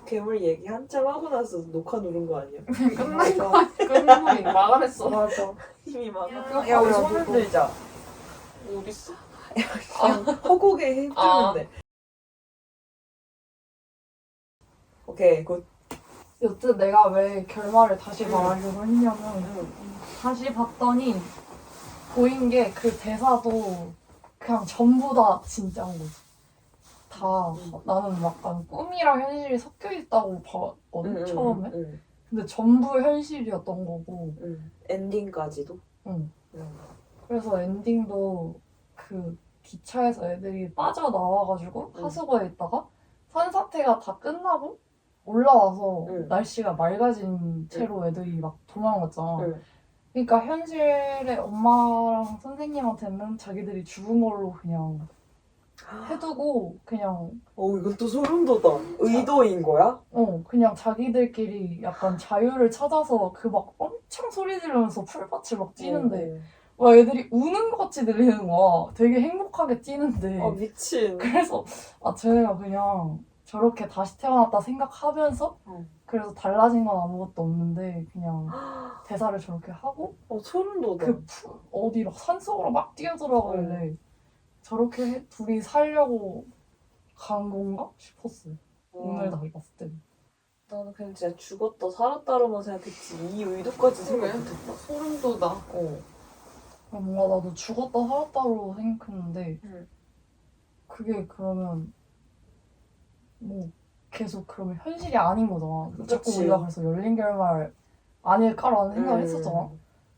괴물 얘기 한참 하고 나서 녹화 누른 거 아니야? 끝난 거 아니야? 끝난 거 마감했어. 맞아. 힘이 많아. 야, 우리 야, 손을 누구? 들자. 어딨어? 그냥 허공에 힘주는데. 오케이, 굿. 여튼 내가 왜 결말을 다시 말하려고 했냐면 다시 봤더니 보인 게 그 대사도 그냥 전부 다 진짜인 거지. 다 나는 약간 꿈이랑 현실이 섞여 있다고 봤거든 처음에. 근데 전부 현실이었던 거고. 엔딩까지도. 응. 그래서 엔딩도 그 기차에서 애들이 빠져나와가지고 하수구에 있다가 산사태가 다 끝나고 올라와서 날씨가 맑아진 채로 애들이 막 도망갔잖아. 그러니까 현실의 엄마랑 선생님한테는 자기들이 죽은 걸로 그냥 해두고 그냥 이건 또 소름 돋아. 의도인 거야? 그냥 자기들끼리 약간 자유를 찾아서 그 막 엄청 소리 지르면서 풀밭을 막 뛰는데 와 애들이 우는 것 같이 들리는 거야. 되게 행복하게 뛰는데. 미친. 그래서 쟤네가 그냥 저렇게 다시 태어났다 생각하면서 그래서 달라진 건 아무것도 없는데 그냥 대사를 저렇게 하고 소름 돋아. 어디 막 산속으로 막 뛰어들어가길래 저렇게 둘이 살려고 간 건가 싶었어요. 오늘 다시 봤을 때. 나는 그냥 진짜 죽었다 살았다로만 생각했지 이 의도까지 생각 못했다. 소름 돋아. 뭔가 나도 죽었다 살았다로 생각했는데 그게 그러면 뭐 계속 그러면 현실이 아닌 거잖아. 자꾸 그치. 우리가 그래서 열린 결말 아닐까라는 생각을 했었잖아.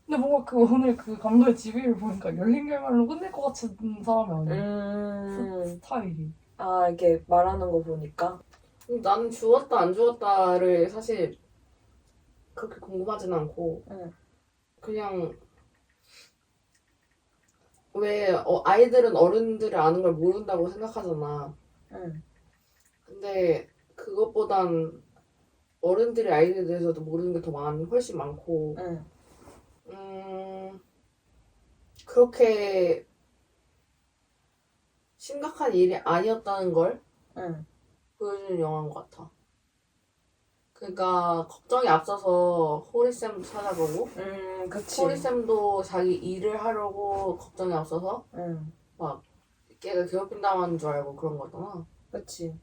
근데 뭔가 오늘 그 감독의 지휘를 보니까 열린 결말로 끝낼 것 같은 사람이 아니야. 스타일이. 이렇게 말하는 거 보니까. 나는 죽었다 안 죽었다를 사실 그렇게 궁금하진 않고 그냥 왜 아이들은 어른들을 아는 걸 모른다고 생각하잖아. 근데 그것보단 어른들이 아이들에 대해서도 모르는 게 훨씬 많고 그렇게 심각한 일이 아니었다는 걸 보여주는 영화인 것 같아. 그러니까 걱정이 앞서서 호리쌤도 찾아보고 그치. 호리쌤도 자기 일을 하려고 걱정이 앞서서 막 걔가 괴롭힌다는 줄 알고 그런 거잖아. 그치.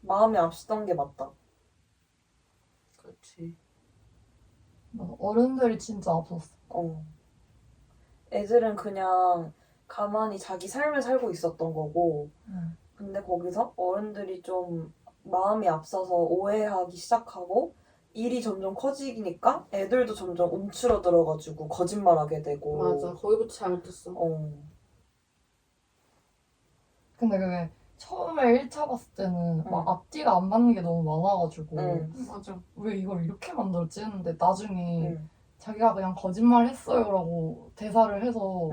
마음이 앞서던 게 맞다. 그렇지. 어른들이 진짜 앞섰어. 애들은 그냥 가만히 자기 삶을 살고 있었던 거고 근데 거기서 어른들이 좀 마음이 앞서서 오해하기 시작하고 일이 점점 커지니까 애들도 점점 움츠러들어가지고 거짓말하게 되고. 맞아. 거기부터 잘못했어. 근데 그게 처음에 1차 봤을 때는 막 앞뒤가 안 맞는 게 너무 많아가지고 맞아. 왜 이걸 이렇게 만들었지 했는데 나중에 자기가 그냥 거짓말 했어요라고 대사를 해서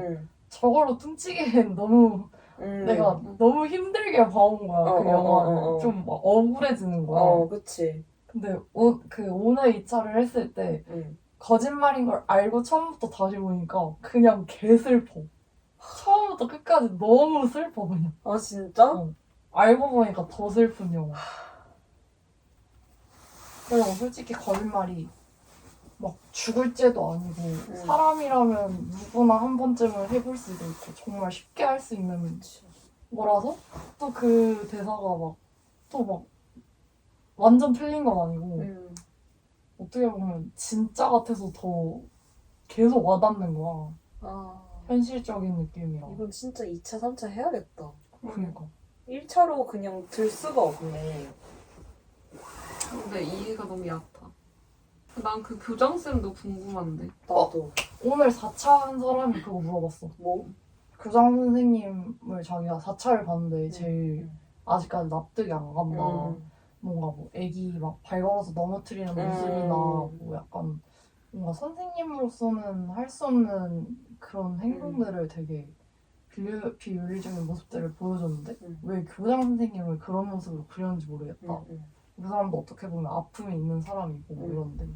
저걸로 퉁치기엔 너무 내가 너무 힘들게 봐온 거야. 그 영화를. 좀 막 억울해지는 거야. 그치. 근데 오늘 2차를 했을 때 거짓말인 걸 알고 처음부터 다시 보니까 그냥 개슬퍼. 처음부터 끝까지 너무 슬퍼 그냥. 진짜? 알고 보니까 더 슬픈 영화. 그리고 솔직히 거짓말이 막 죽을 죄도 아니고 사람이라면 누구나 한 번쯤은 해볼 수도 있고 정말 쉽게 할 수 있는 거라서 또 그 대사가 막 완전 틀린 건 아니고 어떻게 보면 진짜 같아서 더 계속 와닿는 거야. 현실적인 느낌이라. 이건 진짜 2차, 3차 해야겠다. 그러니까. 1차로 그냥 들 수가 없네. 근데 이해가 너무 얕아. 난 그 교장쌤도 궁금한데. 나도. 오늘 4차 한 사람이 그거 물어봤어. 뭐? 교장 선생님을 자기가 4차를 봤는데 제일 아직까지 납득이 안 간다. 뭔가 뭐 애기 막 발 걸어서 넘어뜨리는 모습이나 뭐 약간 뭔가 선생님으로서는 할 수 없는 그런 행동들을 되게 비윤리적인 모습들을 보여줬는데 왜 교장 선생님을 그런 모습으로 그렸는지 모르겠다. 그 사람도 어떻게 보면 아픔이 있는 사람이고 이런데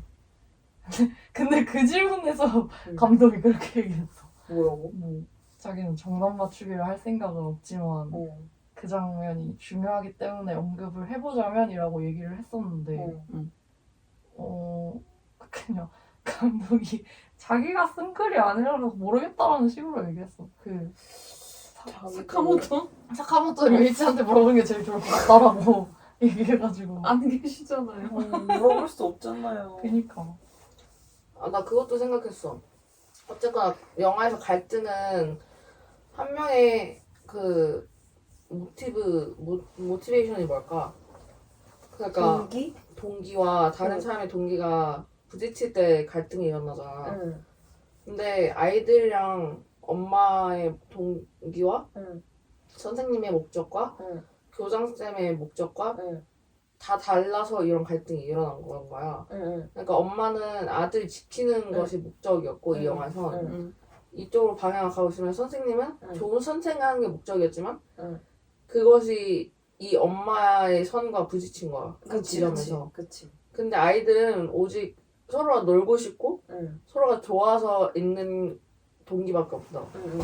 근데 그 질문에서 감독이 그렇게 얘기했어. 뭐라고? 뭐 자기는 정답 맞추기를 할 생각은 없지만 그 그 장면이 중요하기 때문에 언급을 해보자면이라고 얘기를 했었는데 그냥 감독이 자기가 쓴 글이 아니라서 모르겠다라는 식으로 얘기했어. 그 사카모토? 사카모토 류이치한테 물어보는 게 제일 좋을 것 같다라고 얘기해가지고. 안 계시잖아요. 물어볼 수 없잖아요. 그니까. 아, 나 그것도 생각했어. 어쨌거나 영화에서 갈등은 한 명의 그 모티베이션이 뭘까? 그러니까 동기? 동기와 다른 응. 사람의 동기가 부딪힐 때 갈등이 일어나잖아. 응. 근데 아이들이랑 엄마의 동기와 응. 선생님의 목적과 응. 교장쌤의 목적과 응. 다 달라서 이런 갈등이 일어난 거야. 응. 그러니까 엄마는 아들 지키는 것이 목적이었고 이 응. 영화에선 응. 이쪽으로 방향을 가고 있으면 선생님은 응. 좋은 선생하는 게 목적이었지만 응. 그것이 이 엄마의 선과 부딪힌 거야. 그 지점에서. 그치. 근데 아이들은 오직 서로가 놀고 싶고 응. 서로가 좋아서 있는 동기밖에 없다. 응.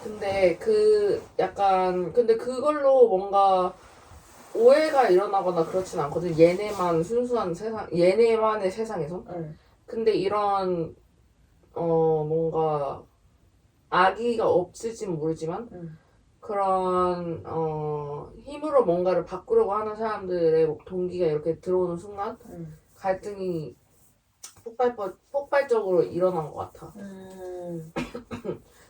근데 근데 그걸로 뭔가 오해가 일어나거나 그렇진 않거든. 얘네만 순수한 세상, 얘네만의 세상에서. 응. 근데 이런 뭔가 악의가 없을진 모르지만 응. 그런 힘으로 뭔가를 바꾸려고 하는 사람들의 동기가 이렇게 들어오는 순간 응. 갈등이 폭발적으로 일어난 것 같아.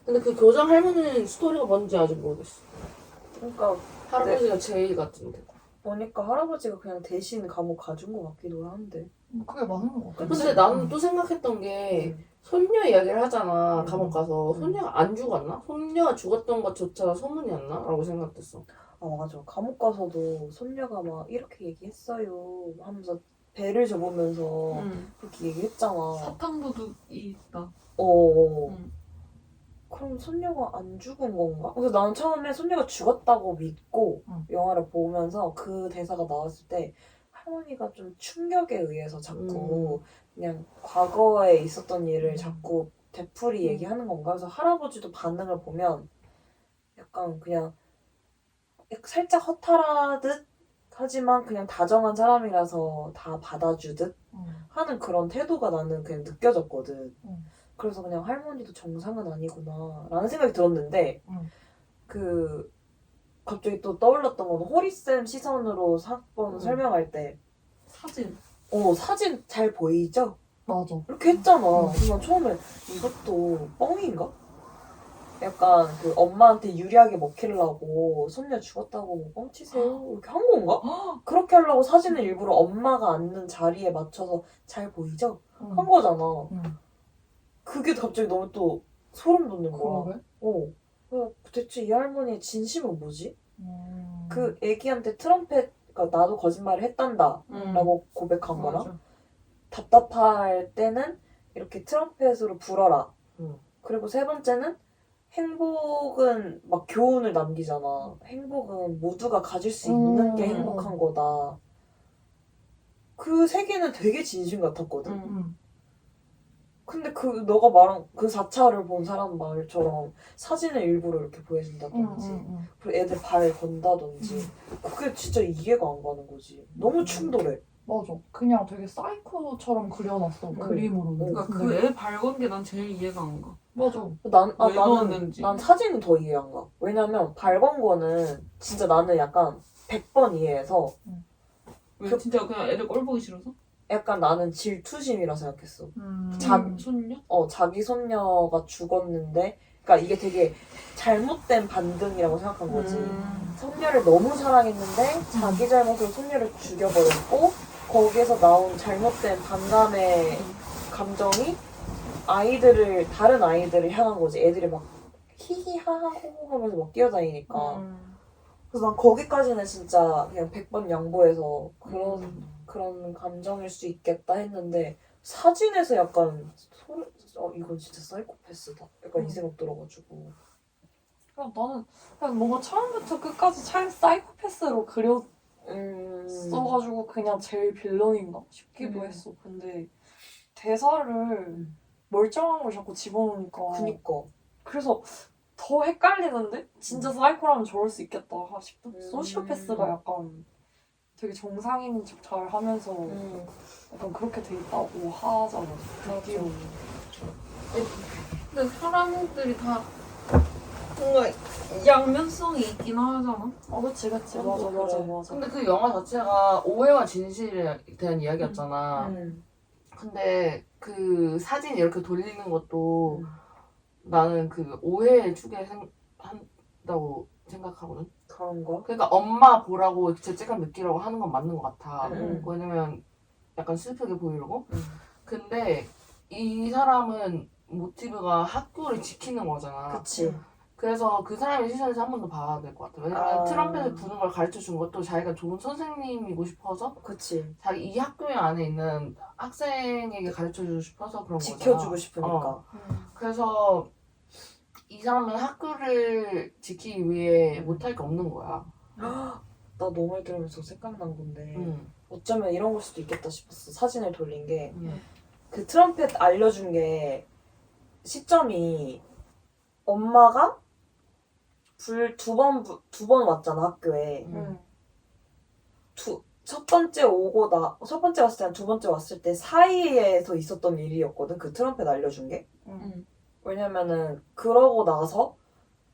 근데 그 교장 할머니는 스토리가 뭔지 아직 모르겠어. 그러니까 할아버지가 제일 같은데. 보니까 할아버지가 그냥 대신 감옥 가준 것 같기도 한데. 그게 맞는 것 같아. 근데 나는 또 생각했던 게 손녀 이야기를 하잖아. 감옥 가서 손녀가 안 죽었나? 손녀가 죽었던 것조차 소문이 안 나? 라고 생각했어. 아 맞아. 감옥 가서도 손녀가 막 이렇게 얘기했어요 하면서 배를 접으면서 그렇게 얘기했잖아. 사탕도둑이 있다. 그럼 손녀가 안 죽은 건가? 그래서 나는 처음에 손녀가 죽었다고 믿고 영화를 보면서 그 대사가 나왔을 때 할머니가 좀 충격에 의해서 자꾸 그냥 과거에 있었던 일을 자꾸 되풀이 얘기하는 건가? 그래서 할아버지도 반응을 보면 약간 그냥 살짝 허탈하듯 하지만 그냥 다정한 사람이라서 다 받아주듯 하는 그런 태도가 나는 그냥 느껴졌거든. 그래서 그냥 할머니도 정상은 아니구나 라는 생각이 들었는데 그 갑자기 또 떠올랐던 건 호리쌤 시선으로 사건 설명할 때 사진. 사진 잘 보이죠? 맞아. 이렇게 했잖아. 그냥 처음에 이것도 뻥인가? 약간 그 엄마한테 유리하게 먹히려고 손녀 죽었다고 뭐 뻥치세요 이렇게 한 건가? 그렇게 하려고 사진을 일부러 엄마가 앉는 자리에 맞춰서 잘 보이죠? 한 거잖아. 그게 갑자기 너무 또 소름 돋는 거야. 대체 이 할머니의 진심은 뭐지? 그 애기한테 트럼펫, 그러니까 나도 거짓말을 했단다 라고 고백한 거랑 답답할 때는 이렇게 트럼펫으로 불어라. 그리고 세 번째는 행복은 막 교훈을 남기잖아. 행복은 모두가 가질 수 있는 게 행복한 거다. 그 세 개는 되게 진심 같았거든. 근데 너가 말한 그 4차를 본 사람 말처럼 사진을 일부러 이렇게 보여준다든지 그리고 애들 발 건다든지 그게 진짜 이해가 안 가는 거지. 너무 충돌해. 맞아. 그냥 되게 사이코처럼 그려놨어. 그림으로. 그러니까 그 애 발건 게 난 제일 이해가 안 가. 맞아. 난 사진이 더 이해 안 가. 왜냐면 발 건 거는 진짜 나는 약간 100번 이해해서 왜 진짜 그냥 애들 꼴 보기 싫어서? 약간 나는 질투심이라 생각했어. 손녀? 자기 손녀가 죽었는데, 그러니까 이게 되게 잘못된 반등이라고 생각한 거지. 손녀를 너무 사랑했는데 자기 잘못으로 손녀를 죽여버렸고 거기에서 나온 잘못된 반감의 감정이 다른 아이들을 향한 거지. 애들이 막 히히하하호호 하면서 막 뛰어다니니까. 그래서 난 거기까지는 진짜 그냥 100번 양보해서 그런 감정일 수 있겠다 했는데 사진에서 약간 이건 진짜 사이코패스다. 약간 이 생각 들어가지고. 나는 그냥 뭔가 처음부터 끝까지 사이코패스로 그렸어가지고 그냥 제일 빌런인가 싶기도 했어. 근데 대사를 멀쩡한 걸 자꾸 집어넣으니까. 그니까. 그래서 더 헷갈리는데? 진짜 사이코라면 저럴 수 있겠다 싶다. 소시오패스가 약간 되게 정상인인 척 잘 하면서 약간 그렇게 돼 있다고 하잖아. 듣기로. 근데 사람들이 다 뭔가 양면성이 있긴 하잖아. 그치. 맞아. 근데 그 영화 자체가 오해와 진실에 대한 이야기였잖아. 음. 근데 그 사진 이렇게 돌리는 것도 나는 그 오해의 축에 한다고 생각하거든. 그런 거? 그러니까 엄마 보라고 죄책감 느끼라고 하는 건 맞는 것 같아. 왜냐면 약간 슬프게 보이려고. 근데 이 사람은 모티브가 학교를 지키는 거잖아. 그치. 그래서 그 사람의 시선에서 한 번 더 봐야 될 것 같아. 왜냐면 아. 트럼펫을 부는 걸 가르쳐 준 것도 자기가 좋은 선생님이고 싶어서 그치. 자기 이 학교 안에 있는 학생에게 가르쳐 주고 싶어서 그런 거잖아. 지켜주고 싶으니까. 그래서 이 사람은 학교를 지키기 위해 못할 게 없는 거야. 나 너 말 들으면서 생각난 건데 응. 어쩌면 이런 걸 수도 있겠다 싶었어. 사진을 돌린 게 응. 그 트럼펫 알려준 게 시점이 엄마가 두 번 왔잖아 학교에. 첫 번째 왔을 때랑 두 번째 왔을 때 사이에서 있었던 일이었거든. 그 트럼펫 알려준 게. 왜냐면은 그러고 나서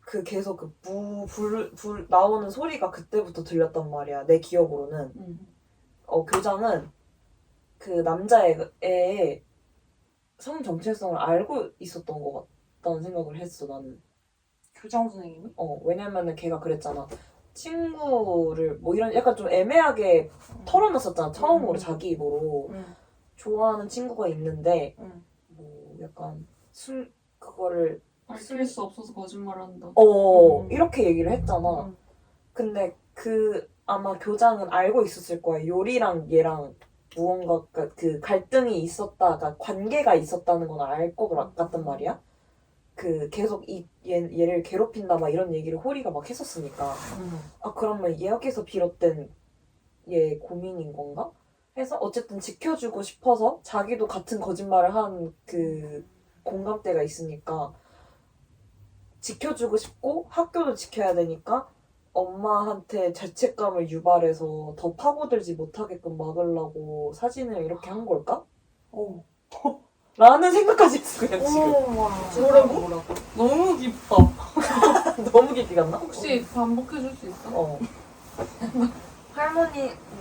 그 계속 불 나오는 소리가 그때부터 들렸단 말이야. 내 기억으로는. 교장은 그 남자애의 성 정체성을 알고 있었던 것 같다는 생각을 했어, 나는. 교장 선생님이? 왜냐면은 걔가 그랬잖아. 친구를 뭐 이런 약간 좀 애매하게 털어놨었잖아. 처음으로 자기 입으로. 좋아하는 친구가 있는데 뭐 약간 그거를 알릴 수 없어서 거짓말한다. 이렇게 얘기를 했잖아. 근데 아마 교장은 알고 있었을 거야. 요리랑 얘랑 무언가 그 갈등이 있었다가 관계가 있었다는 건 알 것 같단 말이야. 그 계속 얘를 괴롭힌다 막 이런 얘기를 호리가 막 했었으니까. 그러면 여기서 비롯된 얘 고민인 건가? 해서 어쨌든 지켜주고 싶어서 자기도 같은 거짓말을 한 그 공감대가 있으니까 지켜주고 싶고 학교도 지켜야 되니까 엄마한테 죄책감을 유발해서 더 파고들지 못하게끔 막으려고 사진을 이렇게 한 걸까? 라는 생각까지 했어 그냥 지금. 뭐라고? 너무 깊다. 너무 깊게 갔나? 혹시 반복해줄 수 있어?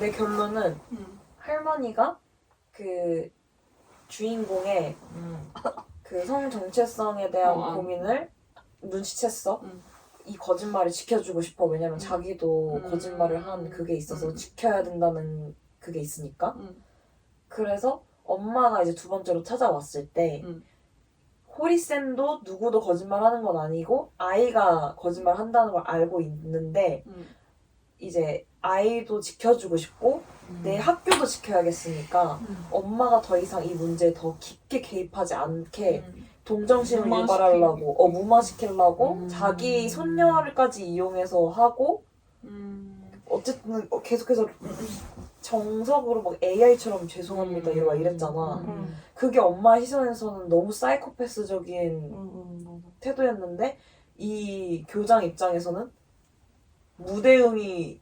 내 결론은 할머니가 그 주인공의 그 성 정체성에 대한 고민을 눈치챘어. 이 거짓말을 지켜주고 싶어. 왜냐면 자기도 거짓말을 한 그게 있어서 지켜야 된다는 그게 있으니까. 그래서 엄마가 이제 두 번째로 찾아왔을 때 호리쌤도 누구도 거짓말하는 건 아니고 아이가 거짓말 한다는 걸 알고 있는데 이제 아이도 지켜주고 싶고 내 학교도 지켜야겠으니까 엄마가 더 이상 이 문제에 더 깊게 개입하지 않게 동정심을 유발하려고 무마시키려고 자기 손녀를까지 이용해서 하고 어쨌든 계속해서 정석으로 막 AI처럼 죄송합니다 이랬잖아. 그게 엄마 시선에서는 너무 사이코패스적인 태도였는데 이 교장 입장에서는 무대응이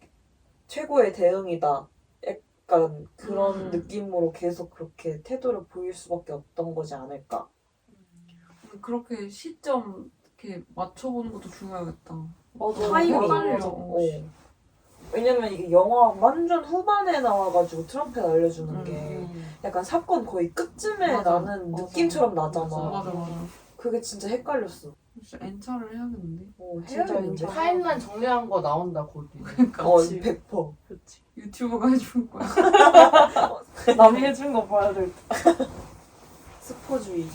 최고의 대응이다. 약간 그런 느낌으로 계속 그렇게 태도를 보일 수밖에 없던 거지 않을까. 그렇게 시점 이렇게 맞춰보는 것도 중요하겠다. 타이밍. 헷갈려. 왜냐면 이게 영화 완전 후반에 나와가지고 트럼펫 알려주는 게 약간 사건 거의 끝쯤에 맞아. 나는 느낌처럼 나잖아. 맞아. 그게 진짜 헷갈렸어. 진짜 N차를 해야겠는데? 진짜 해야겠는데? 타임라인 정리한 거 나온다 거기. 그러니까 100%. 유튜브가 해줄 거야. 남이 해준 거 봐야 될 때. 스포주의.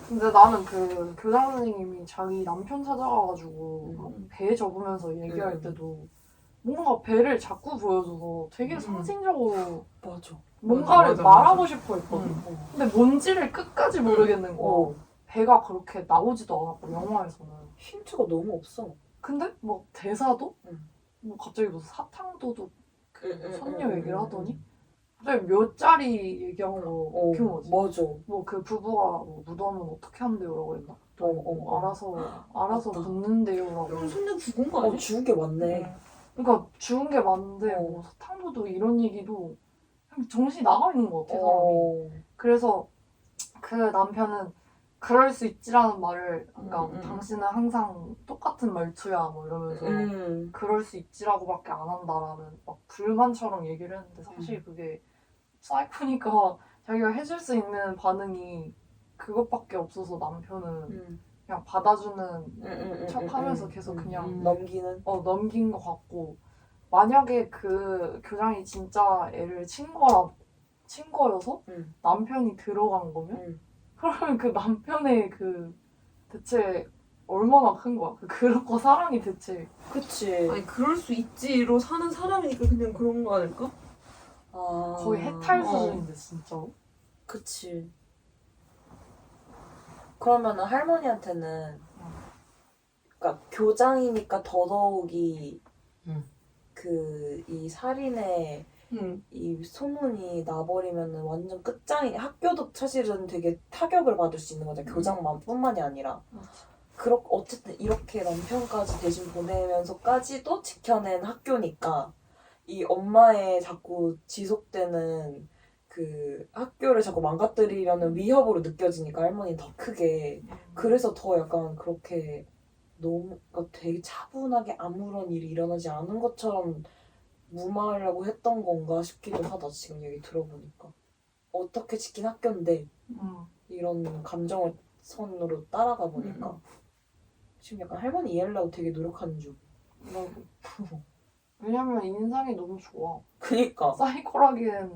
근데 나는 그 교장 선생님이 자기 남편 찾아가가지고 막 배에 접으면서 얘기할 때도 뭔가 배를 자꾸 보여줘서 되게 상징적으로 맞아. 뭔가를 맞아. 말하고 싶어 했거든. 근데 뭔지를 끝까지 모르겠는 거야. 배가 그렇게 나오지도 않았고 영화에서는. 힌트가 너무 없어. 근데 뭐 대사도 뭐 갑자기 무슨 사탕도둑 그 선녀 얘기를 하더니 갑자기 몇 자리 얘기한 거 기억나지? 맞아. 뭐 그 부부가 뭐 무덤은 어떻게 한대요라고 했나? 있고 알아서 맞다. 붙는데요라고. 그럼 손녀 죽은 거 아니야? 죽은 게 많네. 그러니까 죽은 게 맞는데 어. 뭐 사탕도도 이런 얘기도 그냥 정신이 나가 있는 것 같아 사람이. 어. 그래서 그 남편은 그럴 수 있지라는 말을 그러니까 음. 당신은 항상 똑같은 말투야 뭐 이러면서 그럴 수 있지라고밖에 안 한다라는 막 불만처럼 얘기를 했는데 사실 그게 사이코니까 자기가 해줄 수 있는 반응이 그것밖에 없어서 남편은 그냥 받아주는 척하면서 계속 그냥 넘기는. 넘긴 것 같고 만약에 그 교장이 진짜 애를 친 거여서 남편이 들어간 거면 그러면 그 남편의 그 대체 얼마나 큰 거야? 그런 거 사랑이 대체. 그치. 아니 그럴 수 있지로 사는 사람이니까 그냥 그런 거 아닐까? 아. 거의 해탈 수준인데 진짜로. 그치. 그러면은 할머니한테는 그러니까 교장이니까 더더욱이 이 살인의 이 소문이 나버리면은 완전 끝장이 학교도 사실은 되게 타격을 받을 수 있는 거죠. 교장만뿐만이 아니라. 어쨌든 이렇게 남편까지 대신 보내면서까지도 지켜낸 학교니까 이 엄마의 자꾸 지속되는 그 학교를 자꾸 망가뜨리려는 위협으로 느껴지니까 할머니는 더 크게 그래서 더 약간 그렇게 너무 그러니까 되게 차분하게 아무런 일이 일어나지 않은 것처럼 무마하려고 했던 건가 싶기도 하다 지금 얘기 들어보니까 어떻게 지킨 학교인데 이런 감정을 선으로 따라가 보니까 지금 약간 할머니 이해하려고 되게 노력하는 중. 왜냐면 인상이 너무 좋아. 그니까. 사이코라기엔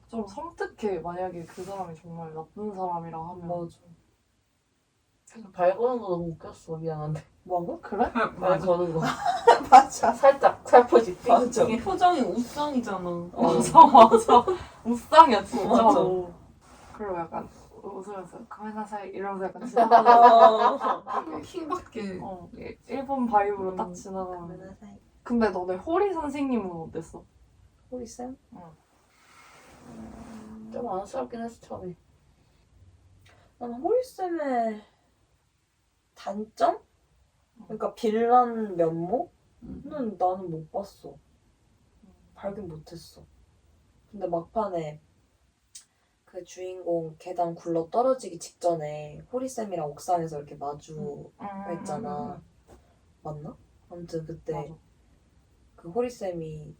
좀 섬뜩해. 만약에 그 사람이 정말 나쁜 사람이라 하면. 맞아. 발 거는 거 너무 웃겼어. 미안한데. 뭐하고? 그래? 발 거는 거. 맞아. 살짝 살포시. 맞아. 이게 표정이 우상이잖아. 맞아. 우상이야 진짜로. 맞아. 그리고 약간 웃으면서 가만히 이러면서 약간 지나가는 킹밖에. 일본 바이브로 딱 지나가는. 근데 너네 호리 선생님은 어땠어? 호리쌤? 좀 안쓰럽긴 했어 처음에. 난 호리쌤의 단점? 그러니까 빌런 면모는 나는 못 봤어. 발견 못했어. 근데 막판에 그 주인공 계단 굴러 떨어지기 직전에 호리쌤이랑 옥상에서 이렇게 마주했잖아. 맞나? 아무튼 그때 맞아. 그 호리쌤이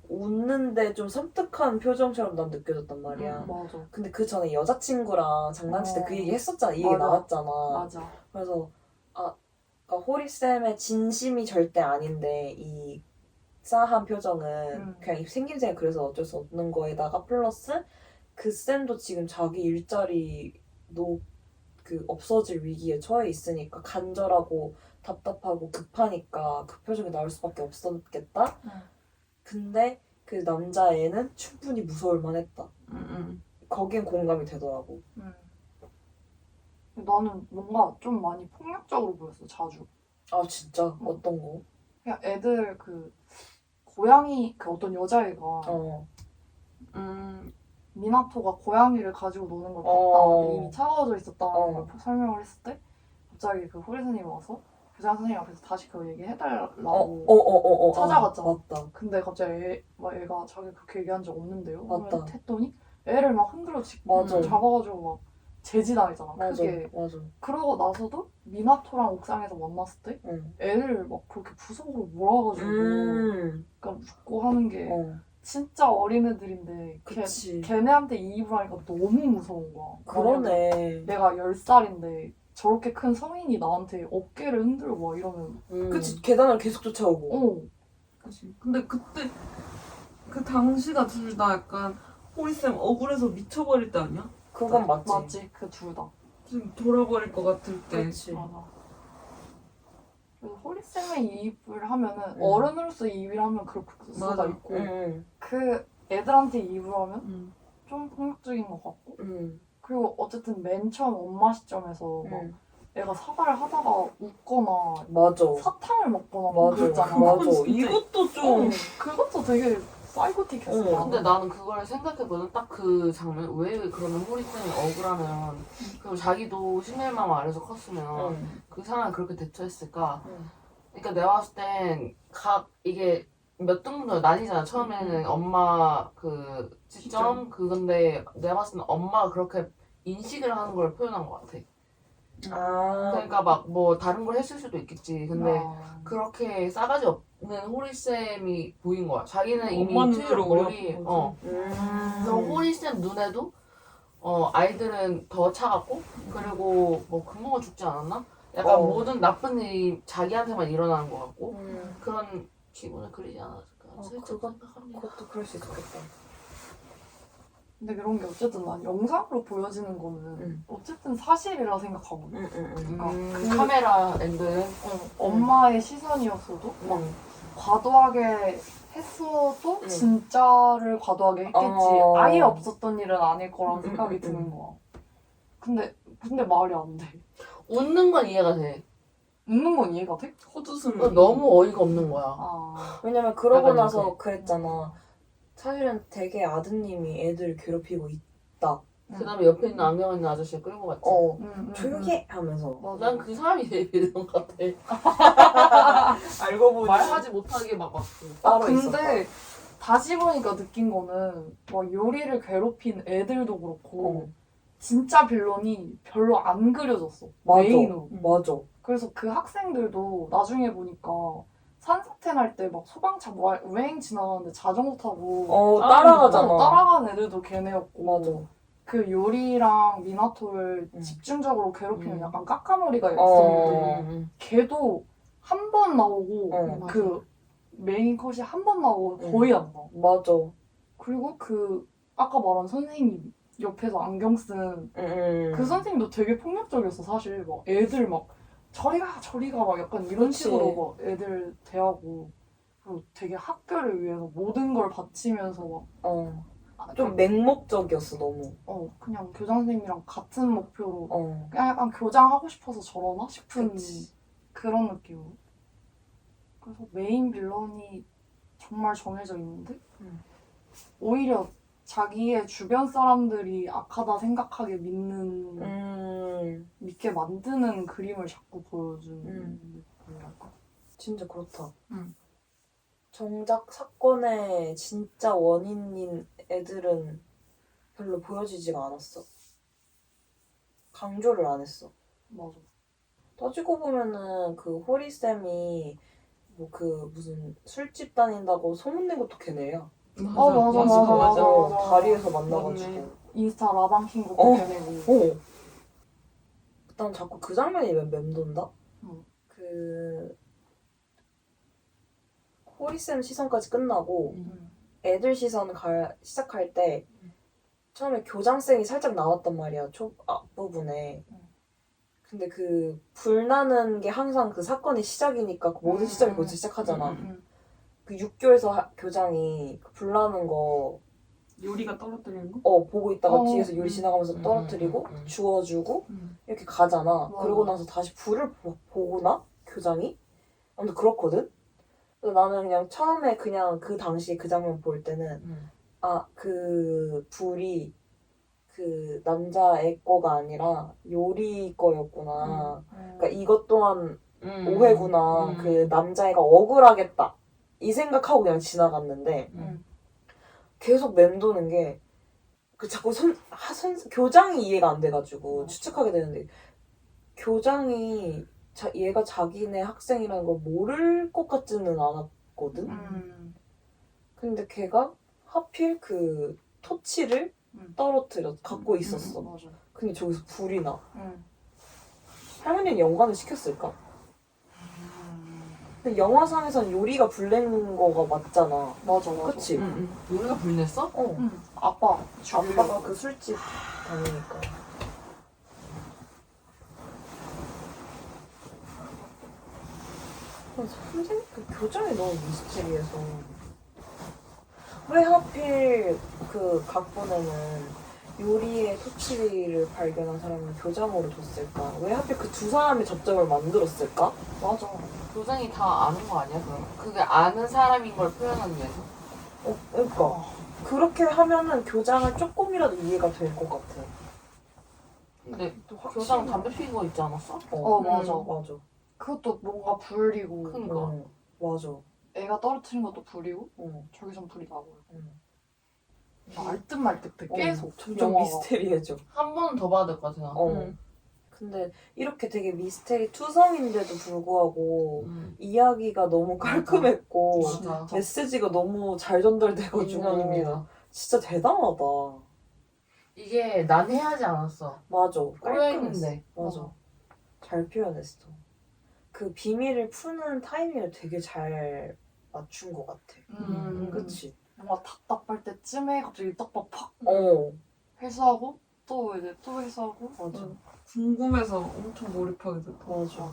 웃는데 좀 섬뜩한 표정처럼 난 느껴졌단 말이야. 맞아. 근데 그 전에 여자친구랑 장난칠 때 그 얘기 했었잖아. 이 얘기 맞아. 나왔잖아. 맞아. 그래서 그러니까 호리쌤의 진심이 절대 아닌데 이 싸한 표정은 그냥 생김새가 그래서 어쩔 수 없는 거에다가 플러스 그 쌤도 지금 자기 일자리도 그 없어질 위기에 처해 있으니까 간절하고 답답하고 급하니까 그 표정이 나올 수밖에 없었겠다. 근데 그 남자애는 충분히 무서울 만했다. 거긴 공감이 되더라고. 나는 뭔가 좀 많이 폭력적으로 보였어 자주. 아 진짜? 어떤 거? 그냥 애들 그 고양이 그 어떤 여자애가 미나토가 고양이를 가지고 노는 걸 봤다. 이미 차가워져 있었다는 걸 설명을 했을 때 갑자기 그 호리 선생님이 와서 교장 선생님 앞에서 다시 그 얘기 해달라고 찾아갔잖아. 맞다. 근데 갑자기 애가 자기 그렇게 얘기한 적 없는데요? 맞다. 했더니 애를 막 흔들어 맞아. 잡아가지고 막 제지당했잖아. 맞아. 크게. 맞아. 그러고 나서도 미나토랑 옥상에서 만났을 때 애를 막 그렇게 구석으로 몰아가지고 그러니까 묻고 하는 게 진짜 어린애들인데 그치. 걔네한테 이입을 하니까 너무 무서운 거야. 그러네. 내가 10살인데 저렇게 큰 성인이 나한테 어깨를 흔들고 막 이러면 그치. 계단을 계속 쫓아오고. 그치. 근데 그때 그 당시가 둘 다 약간 호리쌤 억울해서 미쳐버릴 때 아니야? 그건 맞지. 맞지? 그 둘 다. 지금 돌아버릴 것 같을 때. 그치. 맞아. 그래서 호리쌤의 이입을 하면은 어른으로서 이입을 하면 그럴 수가 맞아. 있고 그 애들한테 이입을 하면 좀 폭력적인 것 같고 그리고 어쨌든 맨 처음 엄마 시점에서 막 애가 사과를 하다가 웃거나 맞아. 사탕을 먹거나 막 맞아. 그랬잖아. 맞아. 진짜. 이것도 좀. 그것도 되게 사이코틱했어. 응. 근데 나는 그걸 생각해보면 딱 그 장면 왜 그러면 호리쌤이 억울하면 그리고 자기도 싱글맘 아래서 컸으면 응. 그 상황을 그렇게 대처했을까? 응. 그러니까 내가 봤을 땐 이게 몇 등분으로 나뉘잖아. 처음에는 엄마 그 시점 그건데 내가 봤을 땐 엄마가 그렇게 인식을 하는 걸 표현한 것 같아. 아. 그러니까 막 뭐 다른 걸 했을 수도 있겠지. 근데 아. 그렇게 싸가지 없는 호리쌤이 보인 거야. 자기는 이미 엄마 트위로 눈으로 머리 우리가 본 거지. 그래서 호리쌤 눈에도 아이들은 더 차갑고 그리고 뭐 금붕어 죽지 않았나? 약간 모든 나쁜 일이 자기한테만 일어나는 것 같고 그런 기분을 그리지 않았을까? 슬쩍 생각합니다. 그것도 그럴 수 있겠다. 근데 그런 게 어쨌든 난 영상으로 보여지는 거는 응. 어쨌든 사실이라 생각하거든. 응응응. 그러니까 그 카메라 앵글은 엄마의 시선이었어도 막 응. 과도하게 했어도 응. 진짜를 과도하게 했겠지. 어. 아예 없었던 일은 아닐 거란 응, 생각이 응, 드는 응. 거야. 근데 말이 안 돼. 웃는 건 이해가 돼. 웃는 건 이해가 돼? 헛웃음. 너무 어이가 없는 거야. 아. 왜냐면 그러고 약간 나서 이렇게. 그랬잖아. 사실은 되게 아드님이 애들 괴롭히고 있다. 그 다음에 옆에 있는 안경 있는 아저씨가 끌고 갔지. 조용히 해! 하면서. 맞아. 난 그 사람이 제일 빌던 것 같아. 알고 보니 말하지 못하게 막 왔고. 따로 근데 다시 보니까 느낀 거는 막 요리를 괴롭힌 애들도 그렇고 진짜 빌런이 별로 안 그려졌어. 맞아. 메인으로. 맞아. 그래서 그 학생들도 나중에 보니까 산사태 날 때 막 소방차 뭐 우행 지나가는데 자전거 타고 따라가잖아. 따라간 애들도 걔네였고 맞아. 그 요리랑 미나토를 집중적으로 괴롭히는 약간 까까머리가 있었는데 걔도 한 번 나오고 그 메인 컷이 한 번 나오고 거의 안 나와. 맞아. 그리고 그 아까 말한 선생님 옆에서 안경 쓴 그 선생님도 되게 폭력적이었어 사실. 막 애들 막 저리 가 막 약간 이런 그치. 식으로 막 애들 대하고 그리고 되게 학교를 위해서 모든 걸 바치면서 막 좀 맹목적이었어 너무. 그냥 교장 선생님이랑 같은 목표로 그냥 약간 교장하고 싶어서 저러나 싶은 그치. 그런 느낌으로. 그래서 메인 빌런이 정말 정해져 있는데 오히려 자기의 주변 사람들이 악하다 생각하게 믿게 만드는 그림을 자꾸 보여주는 느낌이랄까. 진짜 그렇다. 응. 정작 사건의 진짜 원인인 애들은 별로 보여지지가 않았어. 강조를 안 했어. 맞아. 따지고 보면은 그 호리쌤이 뭐 그 무슨 술집 다닌다고 소문낸 것도 걔네야. 맞아. 다리에서 만나가지고. 맞네. 인스타 라방킹 것도 걔네고. 난 자꾸 그 장면이 맴돈다? 응. 그 호리쌤 시선까지 끝나고 응. 애들 시선 시작할 때 처음에 교장쌤이 살짝 나왔단 말이야. 앞부분에. 근데 그 불나는 게 항상 그 사건의 시작이니까 그 모든 시작이 거기서 시작하잖아. 그 육교에서 교장이 그 불나는 거 요리가 떨어뜨리는 거? 보고 있다가 뒤에서 요리 지나가면서 떨어뜨리고 주워주고 이렇게 가잖아. 그러고 나서 다시 불을 보거나 교장이? 아무튼 그렇거든? 그래서 나는 그냥 처음에 그냥 그 당시 그 장면 볼 때는 그 불이 그 남자애 거가 아니라 요리 거였구나. 그러니까 이것 또한 오해구나. 그 남자애가 억울하겠다. 이 생각하고 그냥 지나갔는데 계속 맴도는 게 그 자꾸 교장이 이해가 안 돼가지고 추측하게 되는데 교장이 얘가 자기네 학생이라는 걸 모를 것 같지는 않았거든. 근데 걔가 하필 그 토치를 갖고 있었어. 맞아. 근데 저기서 불이 나. 할머니는 연관을 시켰을까? 근데 영화상에선 요리가 불낸 거가 맞잖아. 맞아. 그치? 요리가 불냈어? 아빠가 그 술집 다니니까. 선생님, 그 교장이 너무 미스테리해서. 왜 하필 그 각본에는 요리의 토치를 발견한 사람을 교장으로 뒀을까? 왜 하필 그 두 사람의 접점을 만들었을까? 맞아. 교장이 다 아는 거 아니야 그럼? 그게 아는 사람인 걸 표현하기 위해서? 그러니까 그렇게 하면은 교장은 조금이라도 이해가 될 것 같아. 근데 또 교장 담배 피는 거 있지 않았어? 맞아. 맞아. 그것도 뭔가 불리고 그니까. 맞아. 애가 떨어뜨린 것도 불이고 응. 저기선 불이 나고 응. 알듯 말듯해 계속 점점 영화가. 미스테리해져. 한 번 더 봐야 될 것 같아, 나. 응. 근데 이렇게 되게 미스테리 투성인데도 불구하고 이야기가 너무 깔끔했고 맞아. 메시지가 너무 잘 전달돼가지고 인정입니다. 진짜 대단하다. 이게 난해하지 않았어. 맞아. 꼬여있는데. 맞아. 잘 표현했어. 그 비밀을 푸는 타이밍을 되게 잘 맞춘 것 같아. 그치? 뭔가 답답할 때쯤에 갑자기 떡밥 팍 회수하고 또 이제 또 회수하고 맞아. 궁금해서 엄청 몰입하게 됐다. 맞아.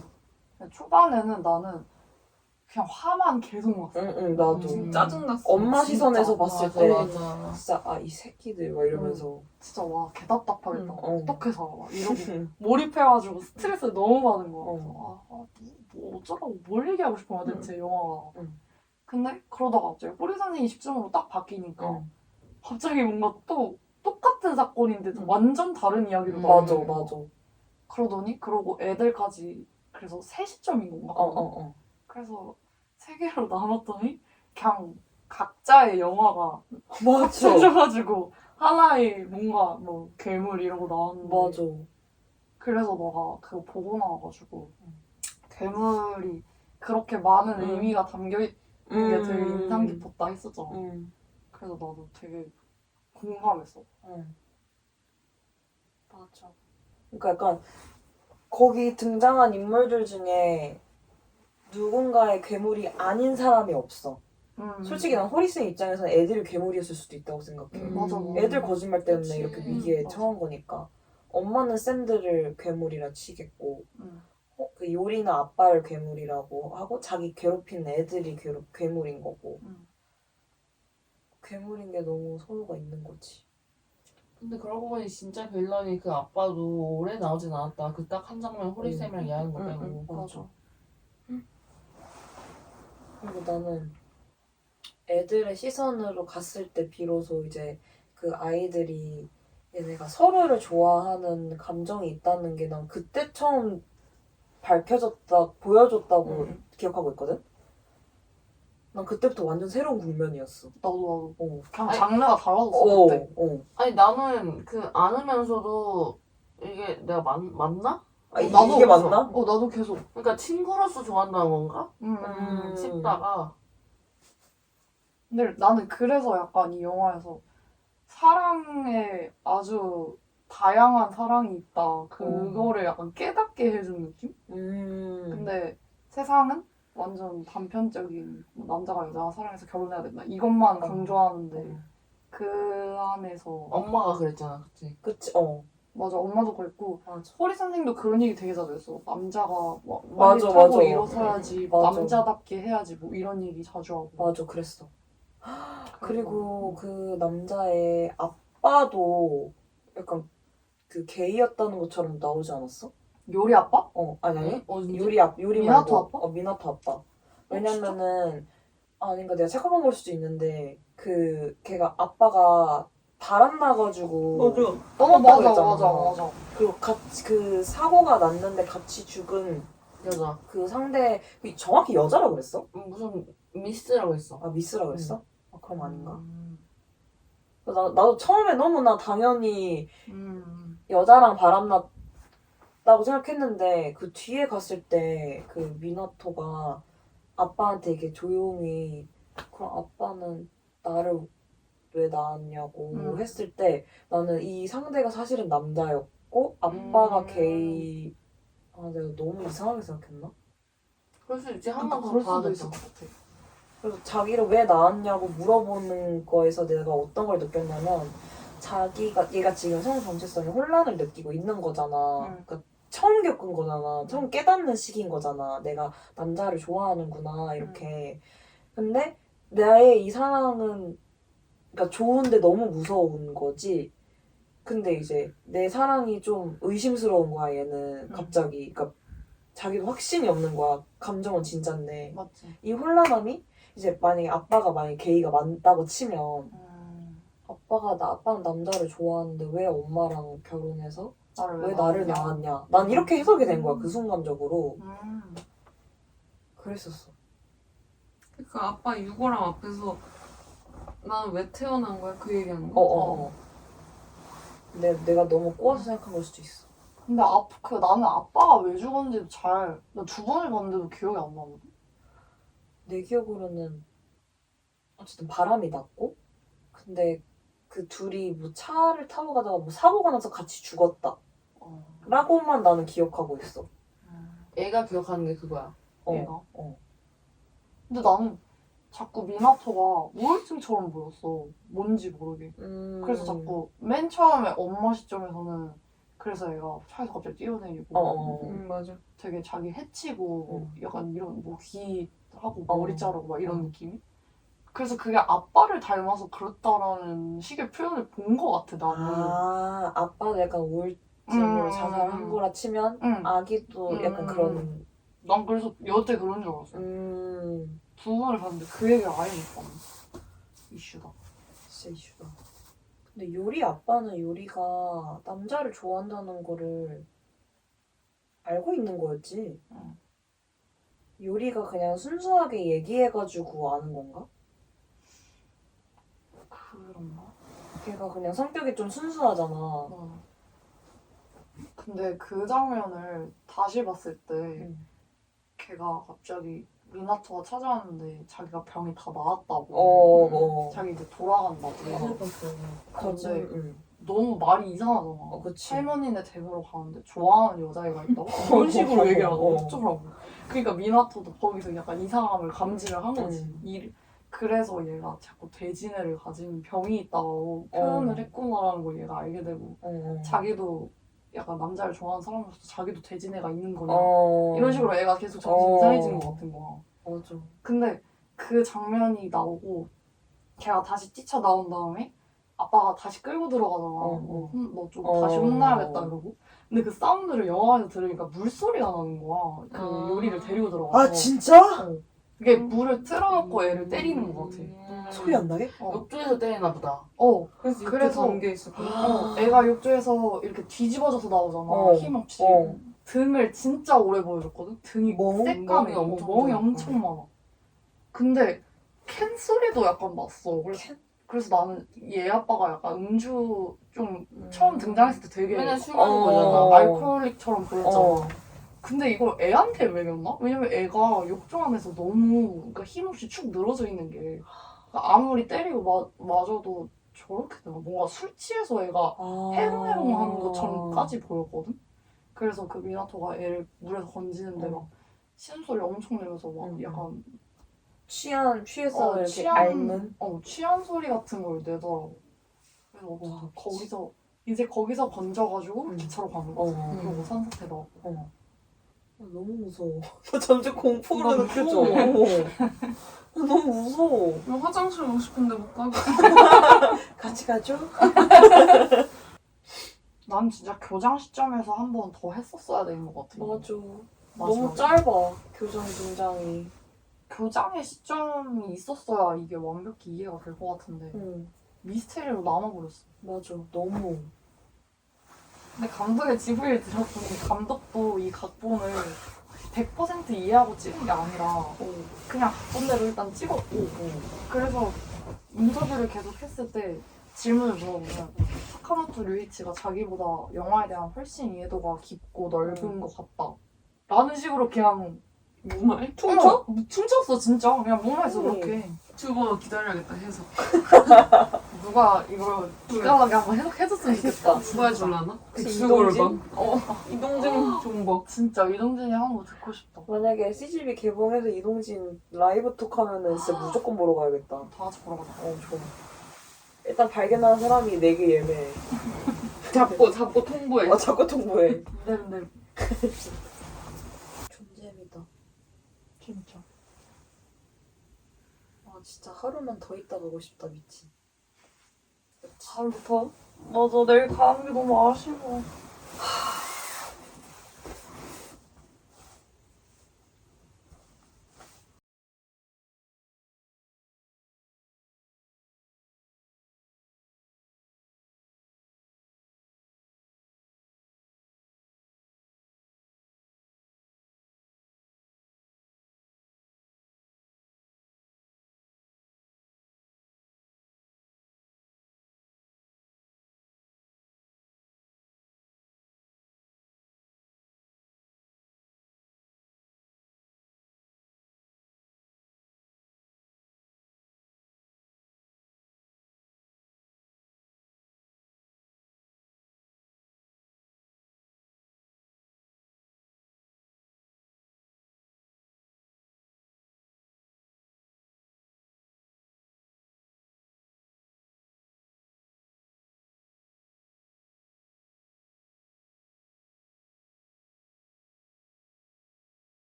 초반에는 나는 그냥 화만 계속 났어. 응, 나도. 짜증났어. 엄마 진짜. 시선에서 봤을 맞아, 때 맞아. 진짜 아 이 새끼들 막 이러면서 진짜 와 개답답하겠다. 응. 어떻게 살아 막 이러고 몰입해가지고 스트레스 너무 받은 거야. 어. 그래서 뭐 어쩌라고 뭘 얘기하고 싶은 거야 대체 영화가. 응. 근데 그러다가 갑자기 호리 선생이 집중으로 딱 바뀌니까 응. 갑자기 뭔가 또 똑같은 사건인데도 완전 다른 이야기로 맞아, 나오는 거야. 맞아. 그러더니 그러고 애들까지 그래서 세 시점인 건가? 그래서 세 개로 나눴더니 그냥 각자의 영화가 맞아. 합쳐져가지고 하나의 뭔가 뭐 괴물 이러고 나왔는데 맞아. 그래서 너가 그거 보고 나와가지고 괴물이 그렇게 많은 의미가 담겨있는 게 되게 인상 깊었다 했었잖아. 그래서 나도 되게 공감했어. 맞아. 그러니까 약간 거기 등장한 인물들 중에 누군가의 괴물이 아닌 사람이 없어. 솔직히 난 호리쌤 입장에서는 애들이 괴물이었을 수도 있다고 생각해. 맞아. 애들 거짓말 때문에 그치. 이렇게 위기에 맞아. 처한 거니까. 엄마는 샌들을 괴물이라 치겠고 그 요리나 아빠를 괴물이라고 하고 자기 괴롭히는 애들이 괴물인 거고. 괴물인 게 너무 서로가 있는 거지. 근데 그러고 보니 진짜 빌런이 그 아빠도 오래 나오진 않았다. 그 딱 한 장면 호리쌤이랑 이야기하는 거 빼고. 맞아. 그리고 나는 애들의 시선으로 갔을 때 비로소 이제 그 아이들이 얘네가 서로를 좋아하는 감정이 있다는 게 난 그때 처음 보여줬다고 기억하고 있거든? 난 그때부터 완전 새로운 국면이었어. 나도 어. 그냥 아니, 장르가 달라졌어 그때. 아니 나는 그 안으면서도 이게 내가 맞나? 아, 나도 이게 없어. 맞나? 나도 계속. 그러니까 친구로서 좋아한다는 건가? 싶다가 근데 나는 그래서 약간 이 영화에서 사랑에 아주 다양한 사랑이 있다. 그거를 약간 깨닫게 해준 느낌? 근데 세상은 완전 단편적인 뭐 남자가 여자가 사랑해서 결혼해야 된다. 이것만 강조하는데 그 안에서 엄마가 그랬잖아, 그치? 그치, 맞아 엄마도 그랬고 맞아. 호리 선생님도 그런 얘기 되게 자주 했어. 남자가 뭐 맞아, 빨리 타고 맞아. 일어서야지 맞아. 남자답게 해야지 뭐 이런 얘기 자주 하고. 맞아, 그랬어. 그리고 그 남자의 아빠도 약간 그 게이였다는 것처럼 나오지 않았어? 요리 아빠? 아니. 어딘지? 요리 미나토 말고. 아빠? 미나토 아빠. 왜냐면은, 아닌가 내가 착각한 걸 수도 있는데, 걔가 아빠가 바람나가지고. 맞아. 맞아. 그리고 같이 그 사고가 났는데 같이 죽은 여자. 그 상대, 정확히 여자라고 그랬어? 무슨 미스라고 했어. 아, 미스라고 그랬어? 그럼 아닌가? 나도 처음에 너무나 당연히 여자랑 바람났다고 생각했는데 그 뒤에 갔을 때 그 미나토가 아빠한테 이게 조용히 그럼 아빠는 나를 왜 낳았냐고 했을 때 나는 이 상대가 사실은 남자였고 아빠가 게이. 내가 너무 이상하게 생각했나? 그럴 수 있지. 한 번 더 그럴 봐야 수도 겠다. 있을 것 같아. 그래서 자기를 왜 낳았냐고 물어보는 거에서 내가 어떤 걸 느꼈냐면 얘가 지금 성 정체성에 혼란을 느끼고 있는 거잖아. 그러니까 처음 겪은 거잖아. 처음 깨닫는 시기인 거잖아. 내가 남자를 좋아하는구나 이렇게. 근데 나의 이 사랑은 그러니까 좋은데 너무 무서운 거지. 근데 이제 내 사랑이 좀 의심스러운 거야 얘는 갑자기. 그러니까 자기도 확신이 없는 거야. 감정은 진짠데. 맞지. 이 혼란함이 이제 아빠가 만약에 게이가 맞다고 치면 아빠는 남자를 좋아하는데 왜 엄마랑 결혼해서 왜 나를 낳았냐. 난 이렇게 해석이 된 거야, 그 순간적으로. 그랬었어. 그러니까 아빠 유고랑 앞에서 나는 왜 태어난 거야? 그 얘기하는 거? 어어어. 내가 너무 꼬아서 생각한 걸 수도 있어. 근데 나는 아빠가 왜 죽었는지도 나 2번을 봤는데도 기억이 안 나거든. 내 기억으로는 어쨌든 바람이 났고, 근데 그 둘이 뭐 차를 타고 가다가 뭐 사고가 나서 같이 죽었다. 라고만 나는 기억하고 있어. 애가 기억하는 게 그거야. 얘가. 어. 근데 나는 자꾸 미나토가 우울증처럼 보였어. 뭔지 모르게. 그래서 자꾸 맨 처음에 엄마 시점에서는 그래서 애가 차에서 갑자기 뛰어내리고 맞아. 되게 자기 해치고 약간 이런 뭐 귀하고 어. 머리 자르고 막 이런 느낌이? 그래서 그게 아빠를 닮아서 그렇다라는 식의 표현을 본 것 같아 나는. 아, 아빠가 약간 우울증으로 자살한 거라 치면 아기도 약간 그런. 난 그래서 여태 그런 줄 알았어. 2번을 봤는데 그 얘기를 아예 못 봤네. 이슈다. 진짜 이슈다. 근데 요리 아빠는 요리가 남자를 좋아한다는 거를 알고 있는 거였지. 요리가 그냥 순수하게 얘기해가지고 아는 건가? 그런가? 걔가 그냥 성격이 좀 순수하잖아. 근데 그 장면을 다시 봤을 때 걔가 갑자기 미나토가 찾아왔는데 자기가 병이 다 나았다고. 자기 이제 돌아간다고. 근데 너무 말이 이상하잖아. 그치. 할머니네 댁으로 가는데 좋아하는 여자애가 있다고? 그런 식으로 얘기를 하고 어쩌라고. 그러니까 미나토도 거기서 약간 이상함을 감지를 한 거지. 그래서 얘가 자꾸 돼지뇌를 가진 병이 있다고 표현을 했구나라는 걸 얘가 알게 되고 자기도 약간 남자를 좋아하는 사람으로서 자기도 돼지뇌가 있는 거냐 이런 식으로 애가 계속 정신이 이상해지는 것 같은 거야. 맞아. 근데 그 장면이 나오고 걔가 다시 뛰쳐나온 다음에 아빠가 다시 끌고 들어가잖아. 너 좀 다시 혼나야겠다 이러고. 근데 그 사운드를 영화에서 들으니까 물소리가 나는 거야. 그 요리를 데리고 들어가서. 아, 진짜? 그게 물을 틀어놓고 애를 때리는 것 같아. 소리 안 나게? 욕조에서 때리나 보다. 그래서 이렇게 그래서 담겨 있었구나. 애가 욕조에서 이렇게 뒤집어져서 나오잖아. 힘없이. 등을 진짜 오래 보여줬거든. 등이 새까매. 멍이 엄청 많아. 근데 캔 소리도 약간 났어. 그래서 나는 얘 아빠가 약간 음주 좀 처음 등장했을 때 되게 맨날 술 마는 거잖아. 알코올릭처럼 보였잖아. 근데 이걸 애한테 매겼나? 왜냐면 애가 욕조 안에서 너무 그러니까 힘없이 축 늘어져 있는 게 그러니까 아무리 때리고 맞아도 저렇게 되나? 뭔가 술 취해서 애가 해롱해롱 하는 것처럼까지 보였거든? 그래서 그 미나토가 애를 물에서 건지는데 막 신소리 엄청 내면서 막 약간 취해서 이렇게 앓는? 취한 소리 같은 걸 내더라고. 그래서 거기서 건져가지고 기차로 가는 거지. 그리고 산사태 나왔고. 너무 무서워. 나 점점 공포로 느껴져. 너무 무서워. 나 화장실 가고 싶은데 못 가고. 같이 가죠? 난 진짜 교장 시점에서 한 번 더 했었어야 되는 것 같아. 맞아. 마지막에. 너무 짧아. 교장 등장이. 교장의 시점이 있었어야 이게 완벽히 이해가 될 것 같은데 미스테리로 남아버렸어. 맞아. 너무. 근데 감독의 지브리를 들었더니 감독도 이 각본을 100% 이해하고 찍은 게 아니라 그냥 각본대로 일단 찍었고 그래서 인터뷰를 계속 했을 때 질문을 물어보면 사카모토 류이치가 자기보다 영화에 대한 훨씬 이해도가 깊고 넓은 것 같다 라는 식으로 그냥 무말? 퉁쳐? 퉁쳤어 진짜. 그냥 무말해서 그렇게. 두고 기다려야겠다 해석. 누가 이걸 기깔나게 한번 해석해줬으면 좋겠다. 누가 해줄라나? 이동진? 이동진 존버. 진짜 이동진이 하는 거 듣고 싶다. 만약에 CGV 개봉해서 이동진 라이브 톡 하면은 진짜 무조건 보러 가야겠다. 다 같이 보러 가자. 좋아. 일단 발견한 사람이 내게 예매해. 잡고 통보해. 자꾸 통보해. 근데 존재미다. 진짜. 진짜 하루만 더 있다 가고 싶다, 미친. 하루부터? 맞아, 내일 가는 게 너무 아쉬워.